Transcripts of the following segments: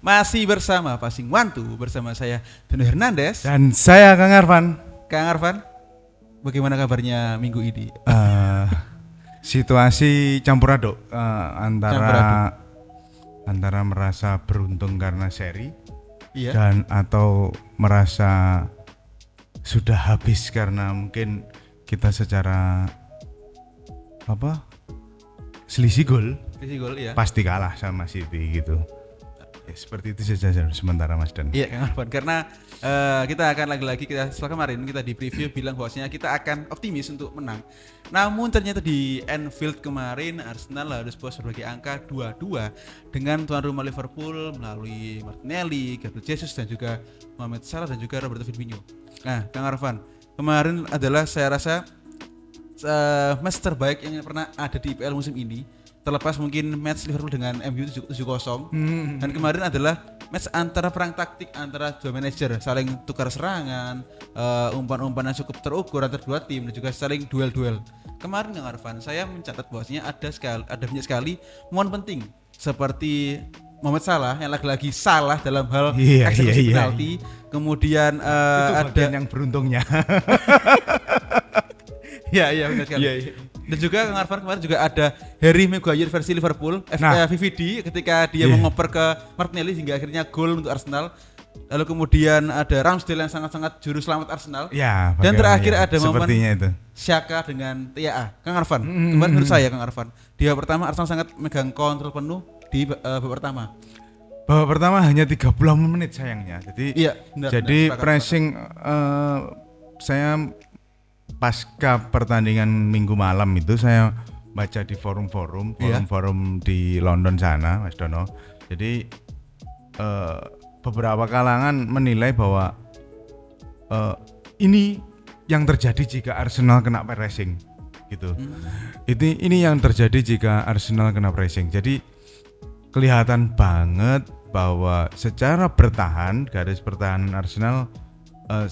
Masih bersama Passing Wantu bersama saya Dono Hernandez Dan saya Kang Arfan. Kang Arfan, bagaimana kabarnya minggu ini? Situasi campur aduk Campur aduk. antara merasa beruntung karena seri Iya. dan atau merasa sudah habis karena mungkin kita secara selisih gol Isi gol ya. pasti kalah sama City gitu. Ya, seperti itu saja sementara Mas Dan. Iya Kang Arfan, karena kita akan lagi-lagi setelah kemarin kita di preview bilang bahwasanya kita akan optimis untuk menang. Namun ternyata di Anfield kemarin Arsenal harus puas berbagai angka 2-2 dengan tuan rumah Liverpool melalui Martinelli, Gabriel Jesus dan juga Mohamed Salah dan juga Roberto Firmino. Nah, Kang Arfan, kemarin adalah saya rasa match terbaik yang pernah ada di IPL musim ini. Terlepas mungkin match Liverpool dengan MU 7-0 dan kemarin adalah match antara perang taktik antara dua manajer, saling tukar serangan, umpan-umpan yang cukup terukur antara dua tim dan juga saling duel-duel. Kemarin Kang Arfan, saya mencatat bahwasanya ada banyak sekali momen penting seperti Mohamed Salah yang lagi-lagi salah dalam hal eksekusi penalti. Kemudian itu ada bagian yang beruntungnya. Iya benar sekali. Dan juga Kang Arfan kemarin juga ada Harry Maguire versi Liverpool, VVD ketika dia mengoper ke Martinelli hingga akhirnya gol untuk Arsenal. Lalu kemudian ada Ramsdale yang sangat-sangat juru selamat Arsenal. Ya, dan terakhir ada momen itu. Xhaka dengan TAA. Kang Arfan, kemarin menurut saya Kang Arfan, di babak pertama Arsenal sangat megang kontrol penuh di babak pertama. Babak pertama hanya 30 menit sayangnya. Jadi benar, pressing saya pasca pertandingan minggu malam itu saya baca di forum-forum di London sana, Mas Dono. Jadi beberapa kalangan menilai bahwa ini yang terjadi jika Arsenal kena pressing, gitu. Ini yang terjadi jika Arsenal kena pressing. Jadi kelihatan banget bahwa secara bertahan garis pertahanan Arsenal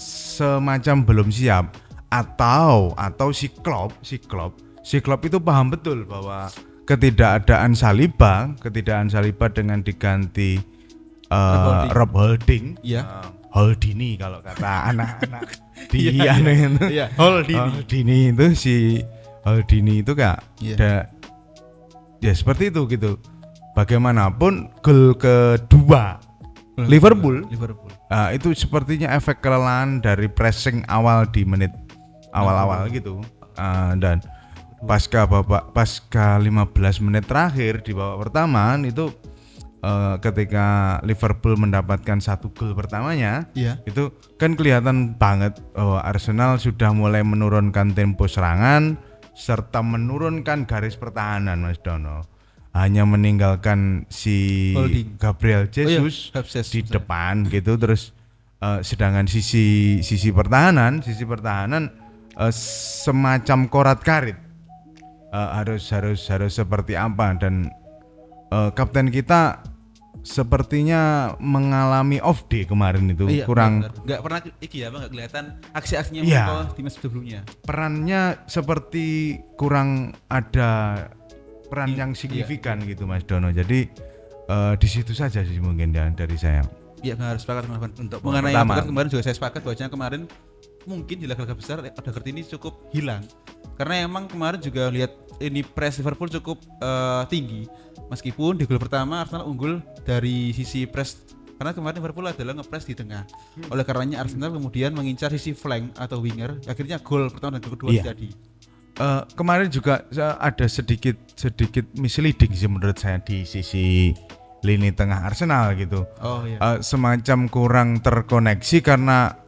semacam belum siap. Atau si Klopp itu paham betul bahwa ketidakadaan Saliba dengan diganti Rob Holding, Holdini kalau kata anak-anak di Holdini itu si Holdini itu ya seperti itu gitu. Bagaimanapun gol kedua Liverpool. Itu sepertinya efek kelelahan dari pressing awal di menit awal-awal gitu, dan pasca 15 menit terakhir di babak pertama itu ketika Liverpool mendapatkan satu gol pertamanya, itu kan kelihatan banget bahwa Arsenal sudah mulai menurunkan tempo serangan serta menurunkan garis pertahanan, Mas Dono. Hanya meninggalkan si Gabriel Jesus di depan gitu, terus sedangkan sisi pertahanan semacam korat karit, harus seperti apa, dan kapten kita sepertinya mengalami off day kemarin itu. Kurang nggak pernah nggak kelihatan aksi-aksinya di match sebelumnya. Perannya seperti kurang ada peran yang signifikan gitu, Mas Dono. Jadi di situ saja sih mungkin dari saya. Iya, harus sepakat untuk mengenai kemarin juga saya sepakat bahwa kemarin mungkin di laga-laga besar Kartini cukup hilang karena emang kemarin juga lihat ini press Liverpool cukup tinggi, meskipun di gol pertama Arsenal unggul dari sisi press karena kemarin Liverpool adalah ngepress di tengah. Oleh karenanya Arsenal kemudian mengincar sisi flank atau winger, akhirnya gol pertama dan gol kedua terjadi. Kemarin juga ada sedikit misleading sih menurut saya di sisi lini tengah Arsenal gitu. Semacam kurang terkoneksi karena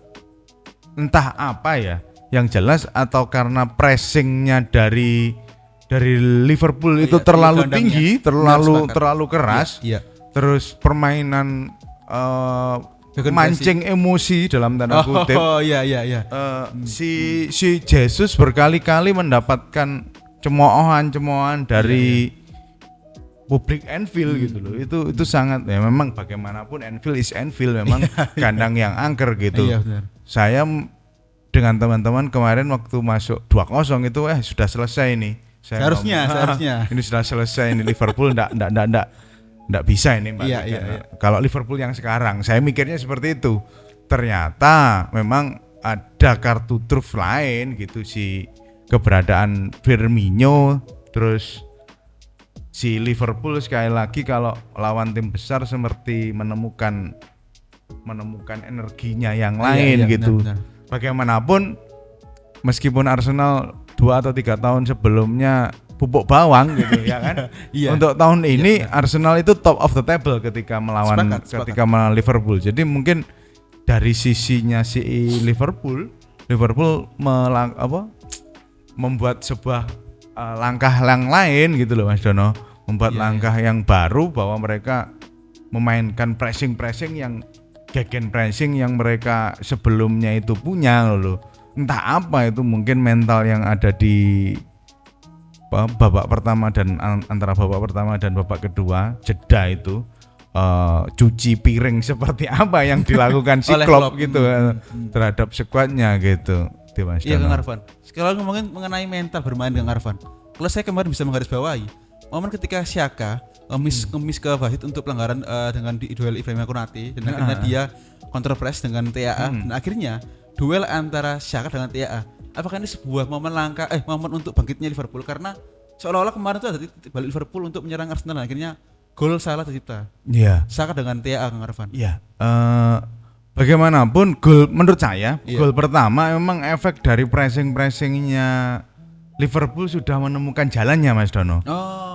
entah apa ya, yang jelas atau karena pressingnya dari Liverpool itu terlalu tinggi, terlalu keras. Terus permainan mancing emosi dalam tanda kutip. Si Jesus berkali-kali mendapatkan cemoohan dari publik Anfield gitu loh. Itu sangat ya, memang bagaimanapun Anfield is Anfield, memang kandang yang angker gitu. Saya dengan teman-teman kemarin waktu masuk 2-0 itu sudah selesai nih. Seharusnya ini sudah selesai, ini Liverpool enggak nggak bisa ini Mbak. Iya. Kalau Liverpool yang sekarang, saya mikirnya seperti itu. Ternyata memang ada kartu truf lain gitu, si keberadaan Firmino, terus si Liverpool sekali lagi kalau lawan tim besar seperti menemukan energinya yang lain gitu. Benar. Bagaimanapun meskipun Arsenal 2 atau 3 tahun sebelumnya pupuk bawang gitu ya kan. Untuk tahun ini Arsenal itu top of the table ketika melawan Liverpool. Jadi mungkin dari sisinya si Liverpool membuat sebuah langkah yang lain gitu loh Mas Dono. Membuat langkah yang baru bahwa mereka memainkan pressing yang gegen pressing yang mereka sebelumnya itu punya loh. Entah apa itu, mungkin mental yang ada di babak pertama dan antara babak pertama dan babak kedua jeda itu cuci piring seperti apa yang dilakukan si Klopp gitu terhadap skuadnya gitu. Iya Kang Arfan. Sekarang ngomongin mengenai mental bermain Kang Arfan. Kalau saya kemarin bisa menggarisbawahi momen ketika Xhaka ngemis ke wasit untuk pelanggaran dengan di duel Ibrahima Konate dan akhirnya dia counter press dengan TAA dan akhirnya duel antara Xhaka dengan TAA. Apakah ini sebuah momen momen untuk bangkitnya Liverpool, karena seolah-olah kemarin itu ada titik balik Liverpool untuk menyerang Arsenal, akhirnya gol salah tercipta. Iya. Xhaka dengan TAA Kang Arfan. Iya. Bagaimanapun gol menurut saya gol pertama memang efek dari pressingnya Liverpool sudah menemukan jalannya Mas Dono.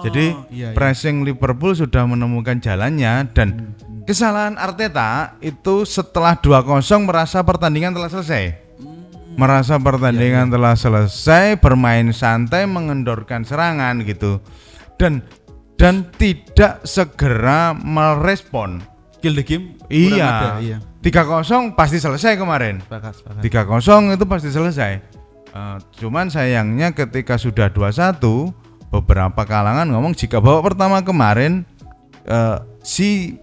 Jadi pressing Liverpool sudah menemukan jalannya dan kesalahan Arteta itu setelah 2-0 merasa pertandingan telah selesai. Telah selesai, bermain santai, mengendorkan serangan gitu. Dan tidak segera merespon. Kill the game. Iya. 3-0 pasti selesai kemarin. 3-0 itu pasti selesai. Cuman sayangnya ketika sudah 2-1, beberapa kalangan ngomong jika babak pertama kemarin si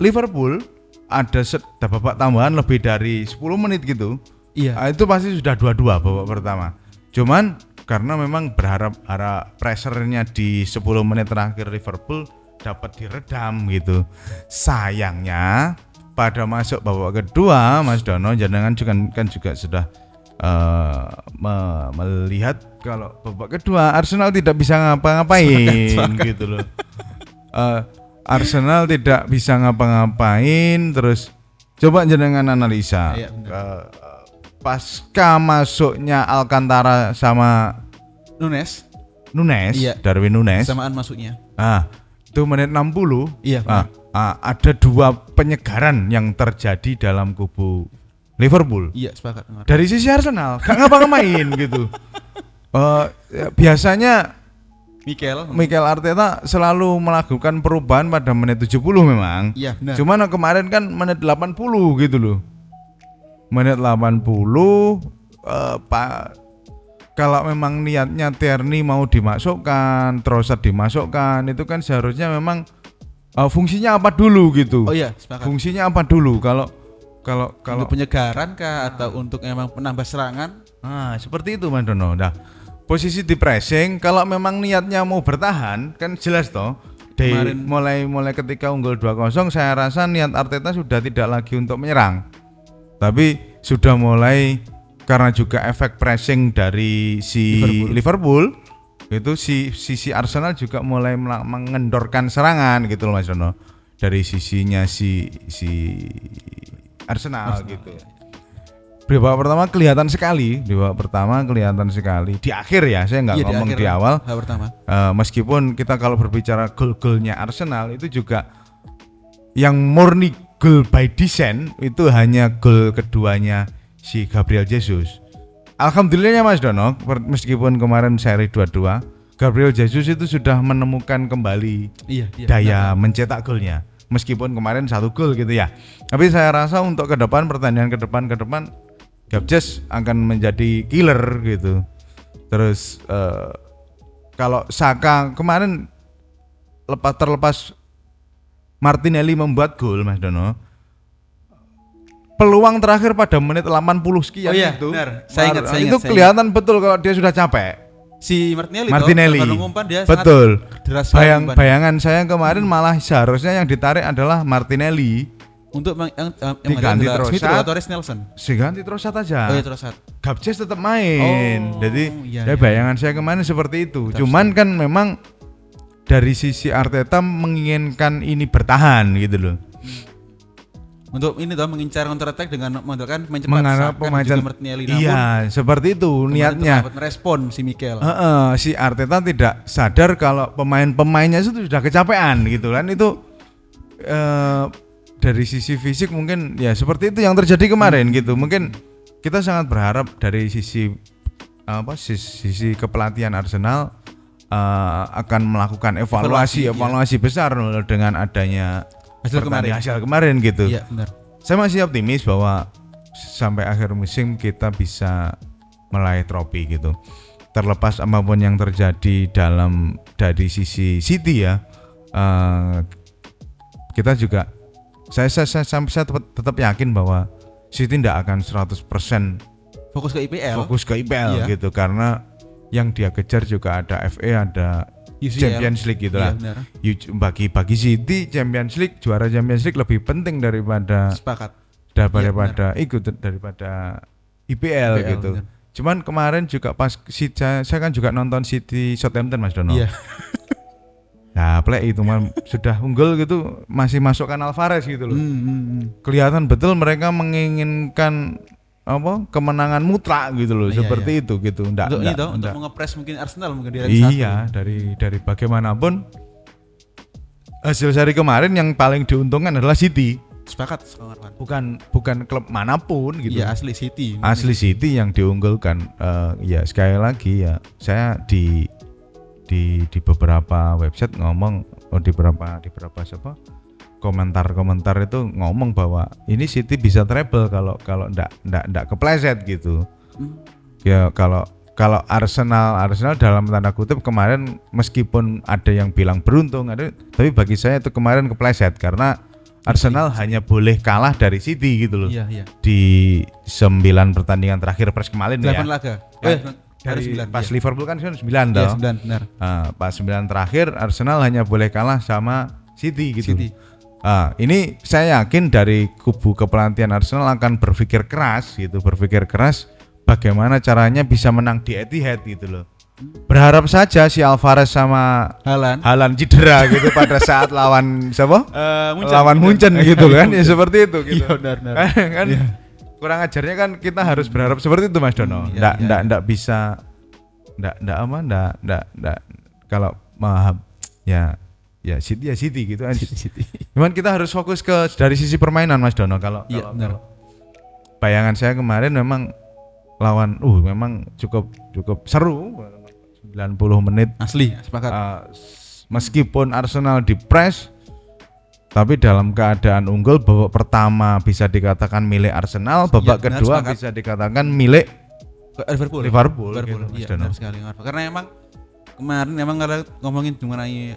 Liverpool ada babak tambahan lebih dari 10 menit gitu. Itu pasti sudah 2-2 babak pertama. Cuman karena memang berharap pressure-nya di 10 menit terakhir Liverpool dapat diredam gitu. Sayangnya pada masuk babak kedua Mas Dono, jangan kan juga sudah melihat kalau babak kedua Arsenal tidak bisa ngapa-ngapain gitu loh. Arsenal tidak bisa ngapa-ngapain, terus coba jenengan analisa pasca masuknya Alcantara sama Nunes, Darwin Nunes samaan masuknya. Itu menit 60. Ada 2 penyegaran yang terjadi dalam kubu Liverpool. Iya, sepakat. Dari sisi Arsenal gak ngapa-ngapain gitu. Biasanya Mikel Arteta selalu melakukan perubahan pada menit 70 memang. Iya, benar. Cuman kemarin kan menit 80 gitu loh. Menit 80 kalau memang niatnya Tierney mau dimasukkan, Trossard dimasukkan, itu kan seharusnya memang fungsinya apa dulu gitu. Sepakat. Fungsinya apa dulu kalau untuk penyegaran kah atau untuk memang menambah serangan? Seperti itu Mas Dono. Nah, posisi di pressing kalau memang niatnya mau bertahan kan jelas toh. Mulai ketika unggul 2-0 saya rasa niat Arteta sudah tidak lagi untuk menyerang. Tapi sudah mulai karena juga efek pressing dari si Liverpool itu sisi Arsenal juga mulai mengendorkan serangan gitu loh Mas Dono. Dari sisinya si Arsenal gitu. Di babak pertama kelihatan sekali. Di akhir ya, saya nggak ngomong di awal. Meskipun kita kalau berbicara gol-golnya Arsenal itu juga yang murni gol by design itu hanya gol keduanya si Gabriel Jesus. Alhamdulillahnya Mas Dono, meskipun kemarin seri 2-2, Gabriel Jesus itu sudah menemukan kembali daya mencetak golnya. Meskipun kemarin 1 gol gitu ya. Tapi saya rasa untuk pertandingan ke depan Gabjes akan menjadi killer gitu. Terus kalau Saka kemarin terlepas Martinelli membuat gol Mas Dono, peluang terakhir pada menit 80 sekian benar. Saya ingat itu kelihatan betul kalau dia sudah capek. si Martinelli. Martinelli. Umpan dia betul. Deras Bayangan saya kemarin malah seharusnya yang ditarik adalah Martinelli untuk diganti Trossard atau Nelson. Diganti Trossard aja. Oh iya Trossard. Gabjes tetap main. Jadi iya. bayangan saya kemarin seperti itu. Cuman kan memang dari sisi Arteta menginginkan ini bertahan gitu loh. Untuk ini toh mengincar counter attack dengan mengandalkan pemain cepat. Mengarah pemain Martinelli. Iya, seperti itu niatnya. Merespon si Mikel. Si Arteta tidak sadar kalau pemain-pemainnya itu sudah kecapean gitu kan. Itu dari sisi fisik mungkin ya seperti itu yang terjadi kemarin gitu. Mungkin kita sangat berharap dari sisi kepelatihan Arsenal akan melakukan evaluasi besar dengan adanya hasil kemarin gitu. Iya, benar. Saya masih optimis bahwa sampai akhir musim kita bisa meraih trofi gitu. Terlepas apapun yang terjadi dari sisi City ya, kita juga saya tetap yakin bahwa City tidak akan 100% fokus ke IPL iya. Gitu karena yang dia kejar juga ada FA, ada UCL. Champions League gitu lah. Iya, bagi City Champions League, juara Champions League lebih penting daripada IPL gitu. Bener. Cuman kemarin juga pas saya kan juga nonton City Southampton Mas Dono. Iya. Nah, play itu sudah unggul gitu masih masukkan Alvarez gitu loh. Kelihatan betul mereka menginginkan kemenangan mutlak gitu loh, seperti itu gitu. Untuk mengepres mungkin Arsenal mungkin di Iya, dari bagaimanapun hasil seri kemarin yang paling diuntungkan adalah City. Sepakat. Bukan klub manapun gitu. Iya, asli City. Asli City yang diunggulkan. Ya sekali lagi ya saya di beberapa website ngomong di beberapa komentar itu ngomong bahwa ini City bisa treble kalau ndak kepleset gitu. Ya kalau Arsenal dalam tanda kutip kemarin meskipun ada yang bilang beruntung tapi bagi saya itu kemarin kepleset karena Arsenal hanya boleh kalah dari City gitu loh. Iya. Di 9 pertandingan terakhir kemarin 8 ya. 8 laga. Dari 9, pas ya. Liverpool kan 9 toh. 9 benar. Pas 9 terakhir Arsenal hanya boleh kalah sama City gitu. Ini saya yakin dari kubu kepelatihan Arsenal akan berpikir keras bagaimana caranya bisa menang di Etihad gitu loh. Berharap saja si Alvarez sama Haaland cedera gitu pada saat lawan siapa? Lawan Munchen gitu kan ya seperti itu gitu. Iya benar. Kan kurang ajarnya kan kita harus berharap seperti itu Mas Dono. Ndak bisa kalau ya City gitu kan. Cuman kita harus fokus dari sisi permainan Mas Dono kalau bayangan saya kemarin memang lawan memang cukup seru 90 menit asli sepakat. Meskipun Arsenal di press tapi dalam keadaan unggul, babak pertama bisa dikatakan milik Arsenal, babak kedua bisa dikatakan milik Liverpool gitu, iya, benar sekali. Karena emang kemarin kalau ngomongin mengenai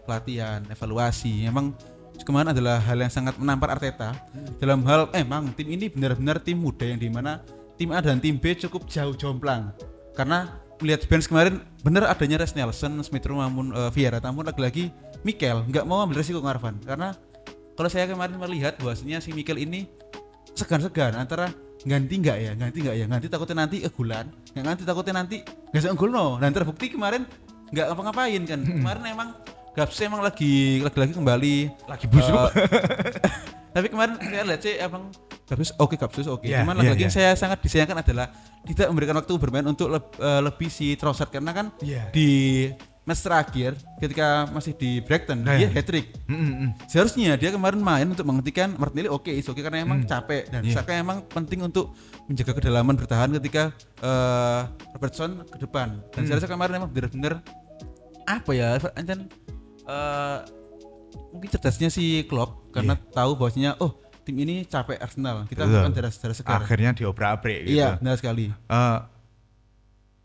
pelatihan, evaluasi, emang kemarin adalah hal yang sangat menampar Arteta dalam hal emang tim ini benar-benar tim muda yang dimana tim A dan tim B cukup jauh jomplang. Karena melihat bench kemarin benar adanya Reece Nelson, Smith Rowe maupun Vieira, namun lagi-lagi Mikel nggak mau ambil resiko Ngarvan karena kalau saya kemarin melihat bahwasanya si Mikel ini segan-segan antara ganti takutnya nanti kegulan, nggak takutnya nanti nggak seunggul dan terbukti kemarin nggak ngapa-ngapain kan. Kemarin emang Gapse emang lagi kembali lagi busuk. Tapi kemarin saya lihat sih emang Gapse oke. Cuman lagi-lagi yang saya sangat disayangkan adalah tidak memberikan waktu bermain untuk lebih si Trossard karena kan di match terakhir ketika masih di Brighton dia hat-trick. Seharusnya dia kemarin main untuk menghentikan Martinelli oke karena emang capek dan Saka emang penting untuk menjaga kedalaman bertahan ketika Robertson ke depan. Dan saya rasa kemarin emang benar-benar mungkin cerdasnya si Klopp karena tahu bahwasanya tim ini capek Arsenal. Kita bukan darah segar. Akhirnya diobrak-abrik gitu. Iya, benar sekali.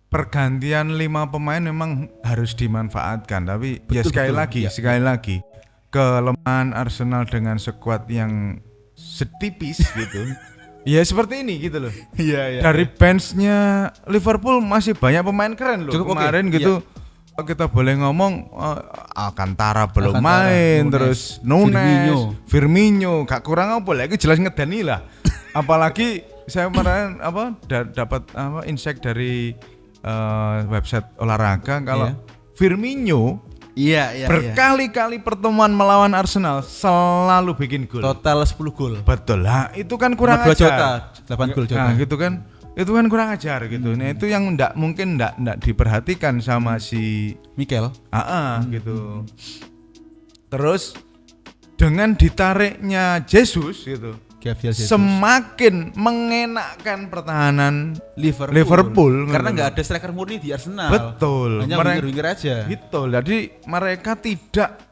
Pergantian 5 pemain memang harus dimanfaatkan, tapi sekali lagi kelemahan Arsenal dengan skuad yang setipis gitu Ya seperti ini gitu loh. Iya, Dari benchnya Liverpool masih banyak pemain keren loh. Cukup kemarin oke, gitu kita boleh ngomong Alcantara belum main, Nunes, terus Nunes, Firmino, gak kurang apa lagi jelas ngedani lah. Apalagi saya kemarin dapat insight dari website olahraga kalau Firmino berkali-kali pertemuan melawan Arsenal selalu bikin gol. Total 10 gol. Betul lah, itu kan kurang ajar. Jota, 8 gol Jota. Nah, gitu kan. Itu kan kurang ajar gitu. Nah, itu yang mungkin enggak diperhatikan sama si Mikel. Gitu. Terus dengan ditariknya Jesus gitu. Semakin mengenakkan pertahanan Liverpool karena nggak ada striker murni di Arsenal. Betul. Hanya winger-winger aja. Betul. Jadi mereka tidak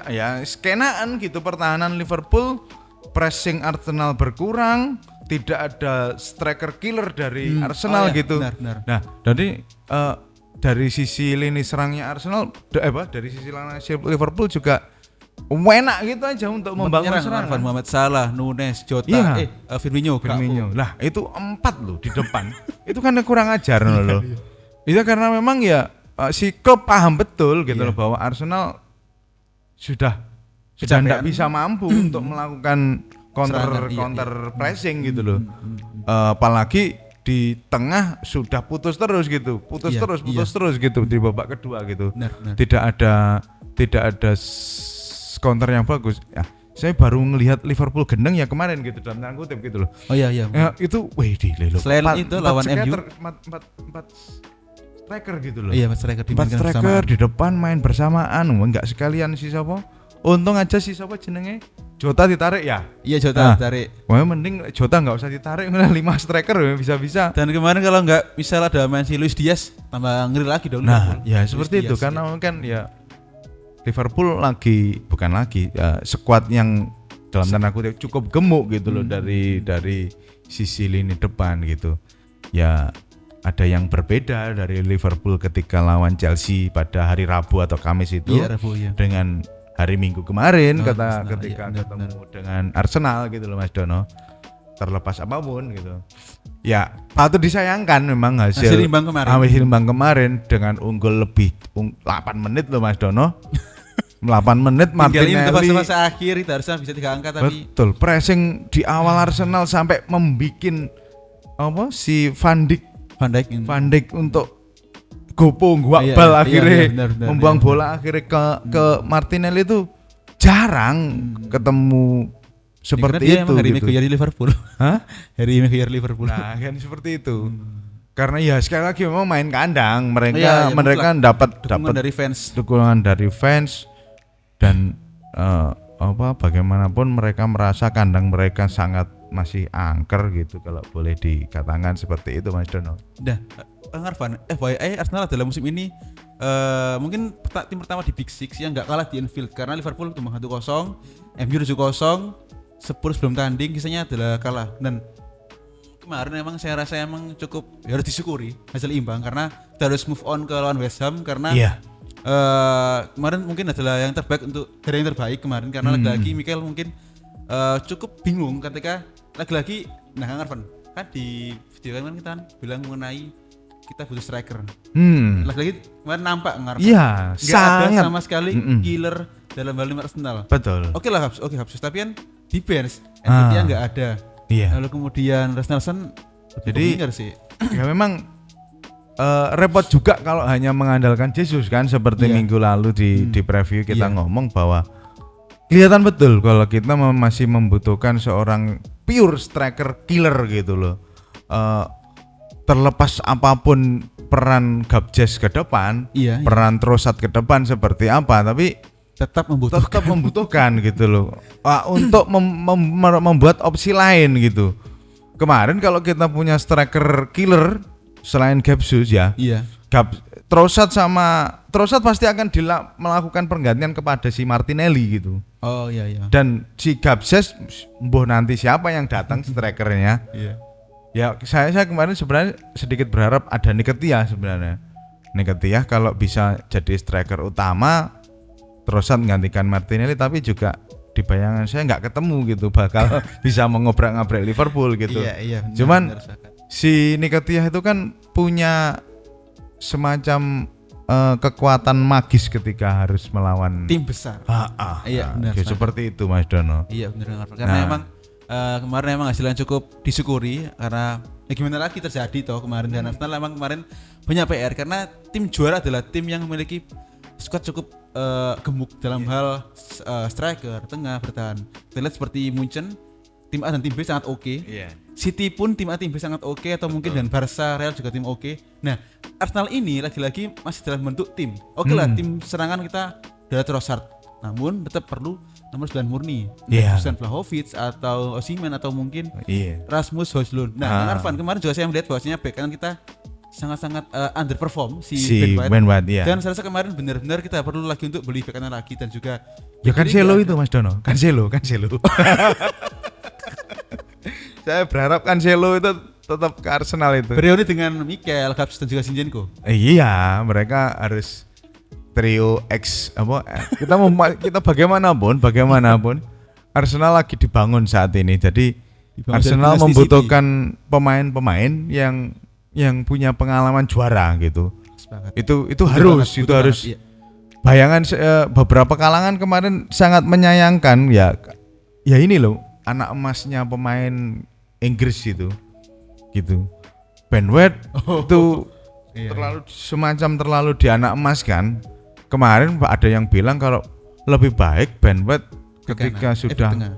ya skenaan gitu pertahanan Liverpool, pressing Arsenal berkurang, tidak ada striker killer dari Arsenal gitu. Benar. Nah, jadi dari sisi lini serangnya Arsenal dari sisi lini Liverpool juga enak gitu aja untuk membangun serangan. Muhammad Salah, Nunes, Jota, Firmino. Lah itu 4 loh di depan. Itu kan kurang ajar loh. Itu karena memang ya si Klopp paham betul gitu loh bahwa Arsenal sudah tidak bisa mampu untuk melakukan counter pressing gitu loh. Apalagi di tengah sudah putus terus gitu. Putus terus gitu di babak kedua gitu. Benar. Tidak ada counter yang bagus. Ya, saya baru ngelihat Liverpool gendeng ya kemarin gitu dalam tanda kutip gitu loh. Oh iya. Ya, itu loh. Selain itu lawan MU 4 striker gitu loh. Iya, 4 striker di depan main bersamaan. Enggak sekalian si siapa? Untung aja si siapa jenenge? Jota ditarik ya? Iya, Jota ditarik. Wah, mending Jota enggak usah ditarik, 5 striker bisa-bisa. Dan kemarin kalau enggak misalnya ada main si Luis Diaz tambah ngeri lagi dong. Nah, ya seperti itu karena kan ya Liverpool skuad yang dalam tanda kutip cukup gemuk gitu loh dari sisi lini depan gitu. Ya ada yang berbeda dari Liverpool ketika lawan Chelsea pada hari Rabu atau Kamis itu dengan hari Minggu kemarin ketika ketemu dengan Arsenal gitu loh Mas Dono. Terlepas apapun gitu. Ya patut disayangkan memang hasil imbang kemarin dengan unggul lebih 8 menit loh Mas Dono. 8 menit Martinelli fase akhir itu harusnya bisa 3 angka tapi betul pressing di awal Arsenal sampai membikin si Van Dijk untuk gopong bal akhirnya membuang bola akhirnya ke Martinelli itu jarang ketemu seperti dia itu. Harry Maguire di Liverpool. Harry Maguire Liverpool. Nah, kan seperti itu. Karena ya sekali lagi memang main kandang, mereka dapat dukungan dari fans dan bagaimanapun mereka merasa kandang mereka sangat masih angker gitu kalau boleh dikatakan seperti itu Mas Dono. Arfan, FYI Arsenal dalam musim ini mungkin tim pertama di Big Six yang nggak kalah di Anfield karena Liverpool tumbang 1-0, MU 7-0, Spurs belum tanding, sisanya adalah kalah. Dan kemarin emang saya rasa emang cukup harus disyukuri hasil imbang karena kita harus move on ke lawan West Ham karena kemarin mungkin adalah yang terbaik untuk hari yang terbaik kemarin karena lagi-lagi Mikel mungkin cukup bingung ketika lagi-lagi Kang Arfan kan di video kan kita bilang mengenai kita butuh striker. Lagi-lagi kemarin nampak Arfan. Iya, sangat ada sama sekali killer dalam hal lima Arsenal. Betul. Oke Habsus tapi kan di bench NPT enggak ada. Iya. Lalu kemudian Rasmussen jadi sih. Ya memang repot juga kalau hanya mengandalkan Jesus kan seperti minggu lalu di preview kita ngomong bahwa kelihatan betul kalau kita masih membutuhkan seorang pure striker killer gitu loh. Terlepas apapun peran Gabjes ke depan, peran Trossard ke depan seperti apa, tapi tetap membutuhkan gitu loh. Untuk membuat opsi lain gitu. Kemarin kalau kita punya striker killer selain Gabjes Trossard pasti akan melakukan penggantian kepada si Martinelli gitu. Oh iya. Dan si Gabjes nanti siapa yang datang strikernya? Ya saya kemarin sebenarnya sedikit berharap ada Nketiah sebenarnya. Nketiah kalau bisa jadi striker utama, Trossard menggantikan Martinelli, tapi juga di bayangan saya nggak ketemu gitu bakal bisa mengobrak-ngabrak Liverpool gitu. Iya, benar, Cuman benar, sepakat. si Nketiah itu kan punya semacam kekuatan magis ketika harus melawan tim besar. Iya, benar, ya sepakat. seperti itu Mas Dono. Iya benar, karena Nah. emang kemarin emang hasilnya cukup disyukuri karena gimana lagi terjadi toh kemarin, dan Arsenal emang kemarin banyak PR karena tim juara adalah tim yang memiliki skuad cukup gemuk dalam hal striker, tengah, bertahan. Kita lihat seperti Munchen, tim A dan tim B sangat oke. Iya. City pun tim A tim B sangat oke, atau mungkin dan Barca, Real juga tim oke. Nah, Arsenal ini lagi-lagi masih dalam bentuk tim. Oke lah, tim serangan kita udah Trossard, namun tetap perlu nomor 9 murni. Iya. Dusan Vlahovic atau Osimhen atau mungkin Iya. Rasmus Højlund. Nah, Arfan kemarin juga saya melihat bahwasanya bek kanan kita sangat-sangat underperform si Ben White. Iya. Dan saya rasa kemarin benar-benar kita perlu lagi untuk beli bek kanan lagi, dan juga Ya bek kiri Cancelo nggak itu Mas Dono, Cancelo. Saya berharap Cancelo itu tetap ke Arsenal itu. bereuni dengan Mikel, Gapsus dan juga Zinchenko. Iya, mereka harus trio X apa? Kita bagaimanapun Arsenal lagi dibangun saat ini. Jadi Dibangun Arsenal dari dinasti membutuhkan pemain-pemain yang punya pengalaman juara gitu. Sepakat. Itu Butuh harus banget, itu butuh harus. banget, iya. Bayangan beberapa kalangan kemarin sangat menyayangkan ya ini loh anak emasnya pemain Inggris itu gitu. Ben White itu Iya, terlalu di anak emas kan. Kemarin ada yang bilang kalau lebih baik Ben White ketika kanan. sudah Tengah.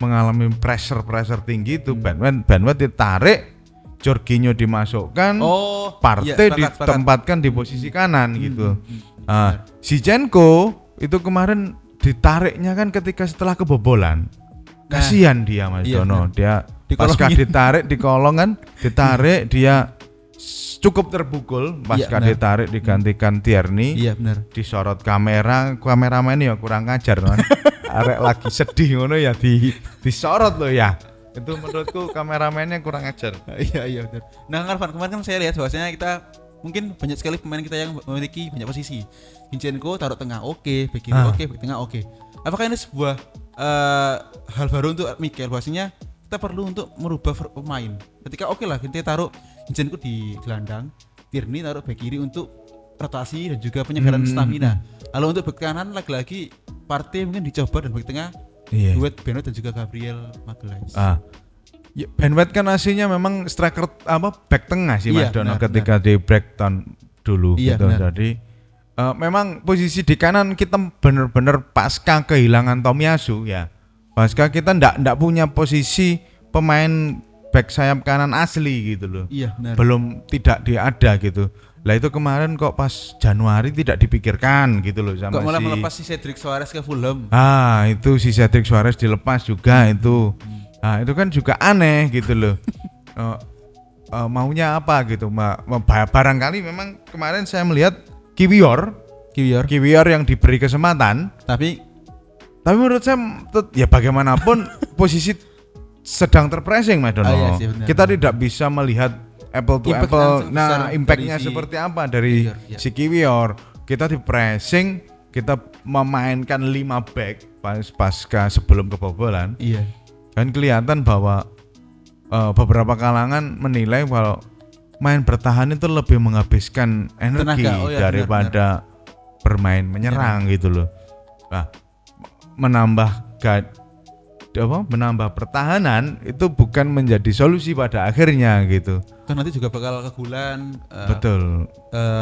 mengalami pressure tinggi itu Ben White ditarik, Jorginho dimasukkan, Partey sepakat. ditempatkan di posisi kanan gitu. Zinchenko itu kemarin ditariknya kan ketika setelah kebobolan. Kasihan dia Mas iya, Dono. benar. Dia pasca Dikolongin. ditarik di kolong kan, ditarik dia cukup terpukul pasca Iya, benar. ditarik digantikan Tierney. Iya benar. Disorot kameramen ya kurang ngajar kan. Arek lagi sedih ngono ya disorot loh ya. Itu menurutku kameramennya kurang ajar. Iya benar. Nah, Arfan, kemarin kan saya lihat bahwasanya kita mungkin banyak sekali pemain kita yang memiliki banyak posisi. Zinchenko taruh tengah oke, bek kiri oke, bek tengah oke. Apakah ini sebuah hal baru untuk Mikel bahwasanya kita perlu untuk merubah pemain? Ketika oke lah kita taruh Zinchenko di gelandang, Tierney taruh bek kiri untuk rotasi dan juga penyegaran stamina. Lalu untuk bek kanan lagi-lagi Partey mungkin dicoba, dan bek tengah duet Ben White dan juga Gabriel Magalhaes. Ya, Ben White kan aslinya memang striker back tengah sih Mas Iya, Dono benar, ketika di Brighton dulu Iya, gitu. benar. Jadi memang posisi di kanan kita benar-benar pasca kehilangan Tomiyasu ya. Pasca kita ndak punya posisi pemain back sayap kanan asli gitu loh. Iya benar. Belum tidak ada gitu. Lah itu kemarin kok pas Januari tidak dipikirkan gitu loh sama Kok malah melepas si Cedric Soares ke Fulham. itu si Cedric Suarez dilepas juga itu. Nah, itu kan juga aneh gitu loh. Maunya apa gitu. Barangkali memang kemarin saya melihat Kiwior yang diberi kesempatan, Tapi menurut saya ya bagaimanapun posisi sedang terpressing Mas Dono. iya sih, benar. Kita tidak bisa melihat apple to Impact apple. langsung besar Nah, impactnya dari si seperti apa dari Kiwior, iya. si Kiwior. Kita di pressing, kita memainkan 5 back pasca sebelum kebobolan. iya. Dan kelihatan bahwa beberapa kalangan menilai kalau main bertahan itu lebih menghabiskan energi Tenaga. Oh, iya, daripada bermain menyerang gitu loh. Nah, menambah pertahanan itu bukan menjadi solusi pada akhirnya gitu. Kan nanti juga bakal kegulan. Betul.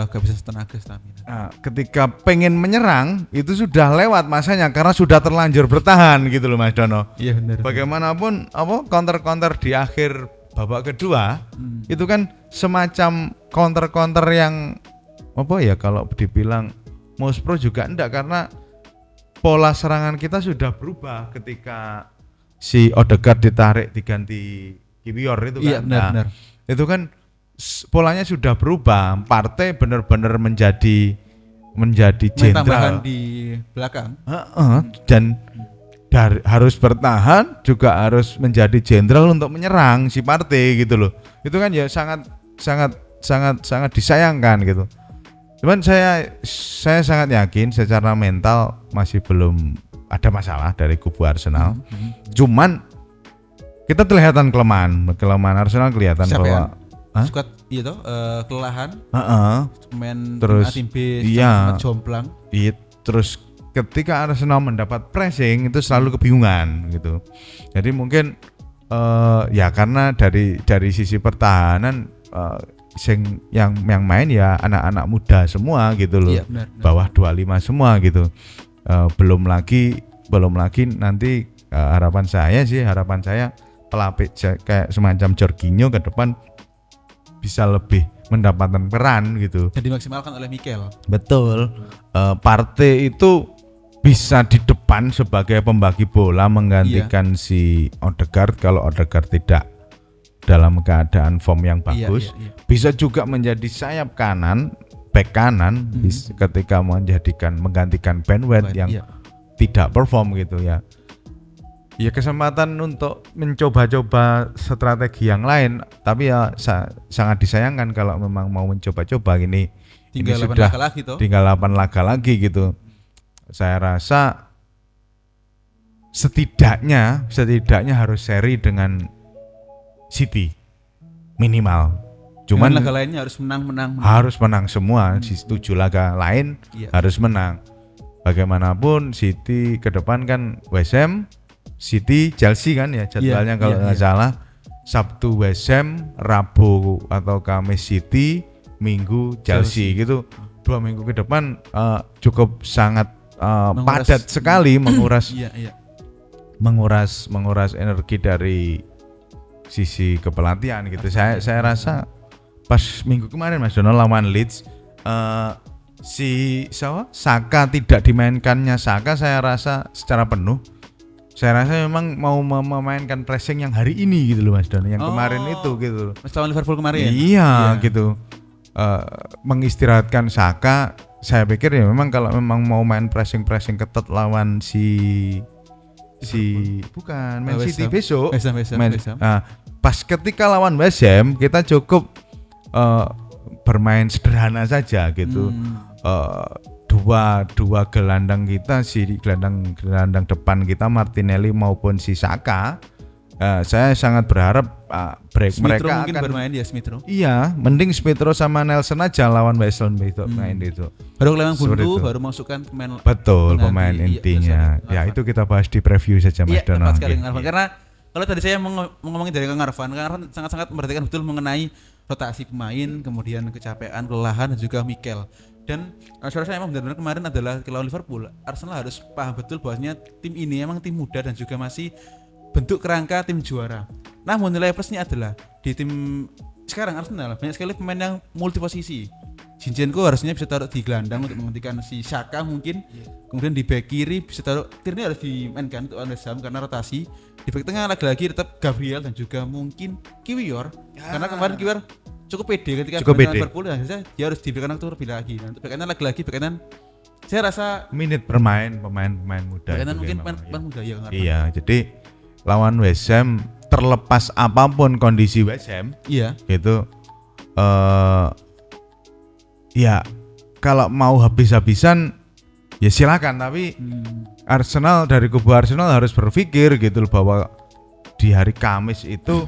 Gak bisa tenaga stamina. Nah, ketika pengen menyerang itu sudah lewat masanya karena sudah terlanjur bertahan gitu loh Mas Dono. Iya benar. Bagaimanapun counter di akhir babak kedua itu kan semacam counter yang kalau dibilang Mouse Pro juga enggak, karena pola serangan kita sudah berubah ketika si Odegaard ditarik diganti Kiwior itu kan. Iya benar. Itu kan polanya sudah berubah. Partey benar-benar menjadi Main tambahan jenderal di belakang. dan harus bertahan juga harus menjadi jenderal untuk menyerang si Partey gitu loh. Itu kan ya sangat disayangkan gitu. Cuman saya sangat yakin secara mental masih belum ada masalah dari kubu Arsenal. Cuman kita kelihatan kelemahan Arsenal kelihatan bahwa squad itu kelelahan. Pemain terus tim B sangat jomplang. Iya, terus ketika Arsenal mendapat pressing itu selalu kebingungan gitu. Jadi mungkin ya karena dari sisi pertahanan yang main ya anak-anak muda semua gitu loh. Iya, benar. Bawah 25 semua gitu. Belum lagi nanti harapan saya pelapis kayak semacam Jorginho ke depan bisa lebih mendapatkan peran gitu. Dan dimaksimalkan oleh Mikel. Betul. Partey itu bisa di depan sebagai pembagi bola menggantikan si Odegaard kalau Odegaard tidak dalam keadaan form yang bagus. Iya. Bisa juga menjadi sayap kanan, back kanan ketika menggantikan Ben White yang tidak perform gitu ya. Ya kesempatan untuk mencoba-coba strategi yang lain, tapi ya sangat disayangkan kalau memang mau mencoba-coba ini sudah tinggal 8 laga lagi gitu. Saya rasa setidaknya harus seri dengan City minimal. Cuman laga lainnya harus menang. Harus menang semua. Di 7 laga lain harus menang. Bagaimanapun City ke depan kan West Ham, City, Chelsea kan ya jadwalnya kalau nggak salah. Sabtu West Ham, Rabu atau Kamis City, Minggu Chelsea gitu. 2 minggu ke depan cukup sangat padat sekali menguras energi dari sisi kepelatihan gitu. Saya rasa pas minggu kemarin Mas Dono lawan Leeds Saka tidak dimainkannya saya rasa secara penuh. Saya rasa memang mau memainkan pressing yang hari ini gitu loh Mas Dono, yang kemarin itu gitu loh. Mas lawan Liverpool kemarin. Iya. Gitu. Mengistirahatkan Saka, saya pikir ya memang kalau memang mau main pressing ketat lawan bukan Man City besok. Pas ketika lawan West Ham kita cukup bermain sederhana saja gitu. Dua gelandang kita, si gelandang depan kita Martinelli maupun si Saka, saya sangat berharap mereka mungkin akan bermain ya Smith-Rowe. Iya, mending Smith-Rowe sama Nelson aja lawan West Ham besok main itu. Baru kelewat buntu, baru masukkan pemain. Betul, pemain intinya. Ya itu kita bahas di preview saja Mas Dono. Karena kalau tadi saya ngomongin dari Kang Arfan sangat-sangat memperhatikan betul mengenai rotasi pemain, kemudian kecapean, kelelahan dan juga Mikel. Dan saya rasa emang benar-benar kemarin adalah lawan Liverpool, Arsenal harus paham betul bahwasanya tim ini emang tim muda dan juga masih bentuk kerangka tim juara. Namun nilai plusnya adalah di tim sekarang Arsenal banyak sekali pemain yang multi posisi. Zinchenko harusnya bisa taruh di gelandang untuk menggantikan si Saka mungkin. Kemudian di bek kiri bisa taruh Tierney harus dimainkan untuk West Ham karena rotasi. Di bek tengah lagi-lagi tetap Gabriel dan juga mungkin Kiwior. Karena kemarin Kiwior cukup pede ketika Liverpool dan dia harus diberikan waktu lebih lagi. Nah, untuk bek kanan lagi-lagi bek kanan saya rasa menit bermain pemain muda. Bek kanan mungkin pemain muda ya. Iya, jadi lawan West Ham terlepas apapun kondisi West Ham, itu ya kalau mau habis-habisan ya silakan, tapi Arsenal dari kubu Arsenal harus berpikir gitu loh bahwa di hari Kamis itu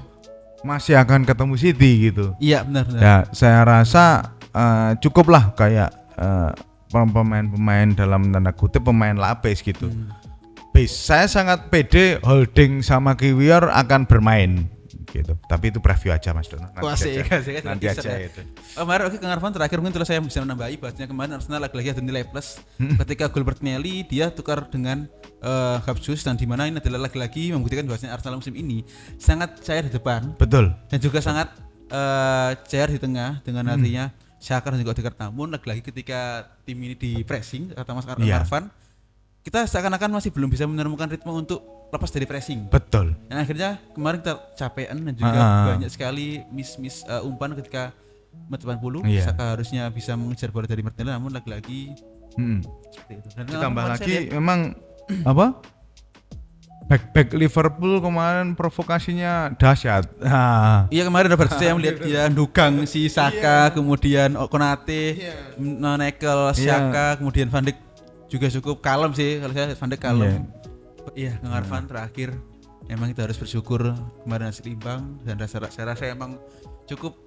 masih akan ketemu City gitu. Iya benar. Ya saya rasa cukuplah kayak pemain-pemain dalam tanda kutip pemain lapis gitu. Saya sangat pede Holding sama Kiwior akan bermain gitu. Tapi itu preview aja Mas Dono. Nanti aja itu. Kemarin Kang Arfan terakhir mungkin terus saya bisa menambahi bahasanya kemarin Arsenal lagi-lagi ada nilai plus ketika gol Martinelli dia tukar dengan Gabjus dan di mana ini adalah lagi-lagi membuktikan bahwasanya Arsenal musim ini sangat cair di depan. Betul. Dan juga sangat cair di tengah dengan artinya Saka dan juga Odegaard. Namun lagi-lagi ketika tim ini di pressing kata Mas Arfan, kita seakan-akan masih belum bisa menemukan ritme untuk lepas dari pressing. Betul. Dan akhirnya kemarin kita capean dan juga banyak sekali miss umpan ketika menit 80. Saka harusnya bisa mengejar bola dari Martinelli, namun lagi-lagi seperti itu. Dan ditambah lagi memang back Liverpool kemarin provokasinya dahsyat. Iya kemarin Robert saya melihat dia dugang si Saka, kemudian Konate, Nekel, Saka, kemudian Van Dijk juga cukup kalem sih kalau saya Van Dijk kalem. Iya, Kang Arfan terakhir emang kita harus bersyukur kemarin hasil imbang dan saya rasa emang cukup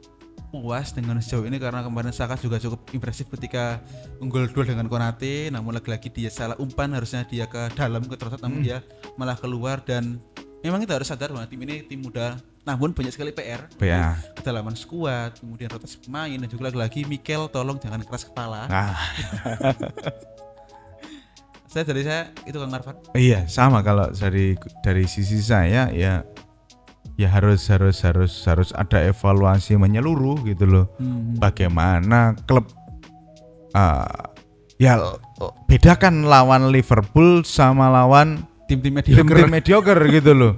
puas dengan sejauh ini karena kemarin Saka juga cukup impresif ketika unggul 2 dengan Konate, namun lagi-lagi dia salah umpan, harusnya dia ke dalam ke trot namun dia malah keluar. Dan memang kita harus sadar bahwa tim ini tim muda namun banyak sekali PR. Kedalaman skuad, kemudian rotasi pemain, dan juga lagi-lagi Mikel tolong jangan keras kepala. Dari saya itu Kang Arfan. Iya, sama kalau dari sisi saya ya harus ada evaluasi menyeluruh gitu loh. Bagaimana klub ya bedakan lawan Liverpool sama lawan tim mediocre gitu loh.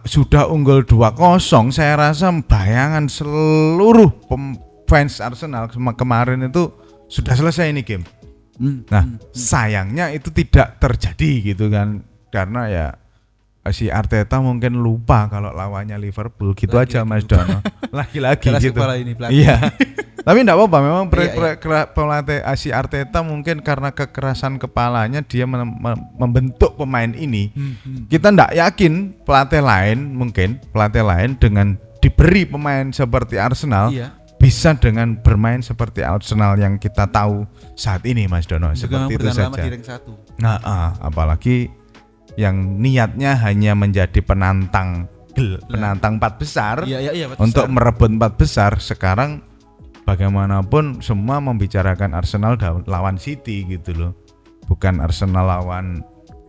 Sudah unggul 2-0, saya rasa bayangan seluruh fans Arsenal kemarin itu sudah selesai ini game. Sayangnya itu tidak terjadi gitu kan, karena ya si Arteta mungkin lupa kalau lawannya Liverpool gitu aja Mas Dono. Lagi-lagi gitu. Iya. Tapi enggak apa-apa, memang pelatih si Arteta mungkin karena kekerasan kepalanya dia membentuk pemain ini. Kita enggak yakin pelatih lain dengan diberi pemain seperti Arsenal bisa dengan bermain seperti Arsenal yang kita tahu saat ini Mas Dono. Seperti itu saja. Apalagi yang niatnya hanya menjadi penantang 4 besar untuk merebut 4 besar. Sekarang bagaimanapun semua membicarakan Arsenal lawan City gitu loh, bukan Arsenal lawan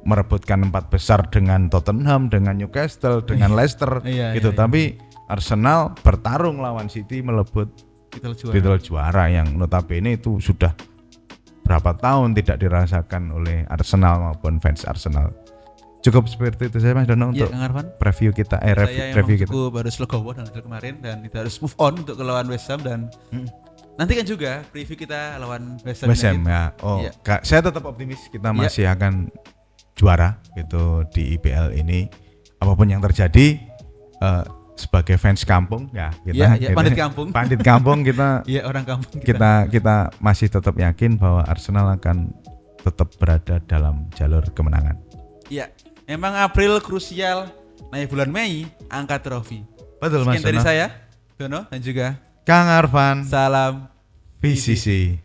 merebutkan 4 besar dengan Tottenham, dengan Newcastle, dengan Leicester gitu. Tapi Arsenal bertarung lawan City melebut titel juara yang notabene itu sudah berapa tahun tidak dirasakan oleh Arsenal maupun fans Arsenal. Cukup seperti itu saya Mas Dono untuk preview kita review kita. Cukup harus legowo dan hasil kemarin dan kita harus move on untuk lawan West Ham dan nanti kan juga preview kita lawan West Ham ya. Saya tetap optimis kita masih akan juara gitu di IPL ini. Apapun yang terjadi sebagai fans kampung kita pandit kampung kita orang kampung kita masih tetap yakin bahwa Arsenal akan tetap berada dalam jalur kemenangan. Iya. Memang April krusial, nah bulan Mei angkat trofi. Betul Mas. Sekian dari saya, Dono dan juga Kang Arfan. Salam PCC.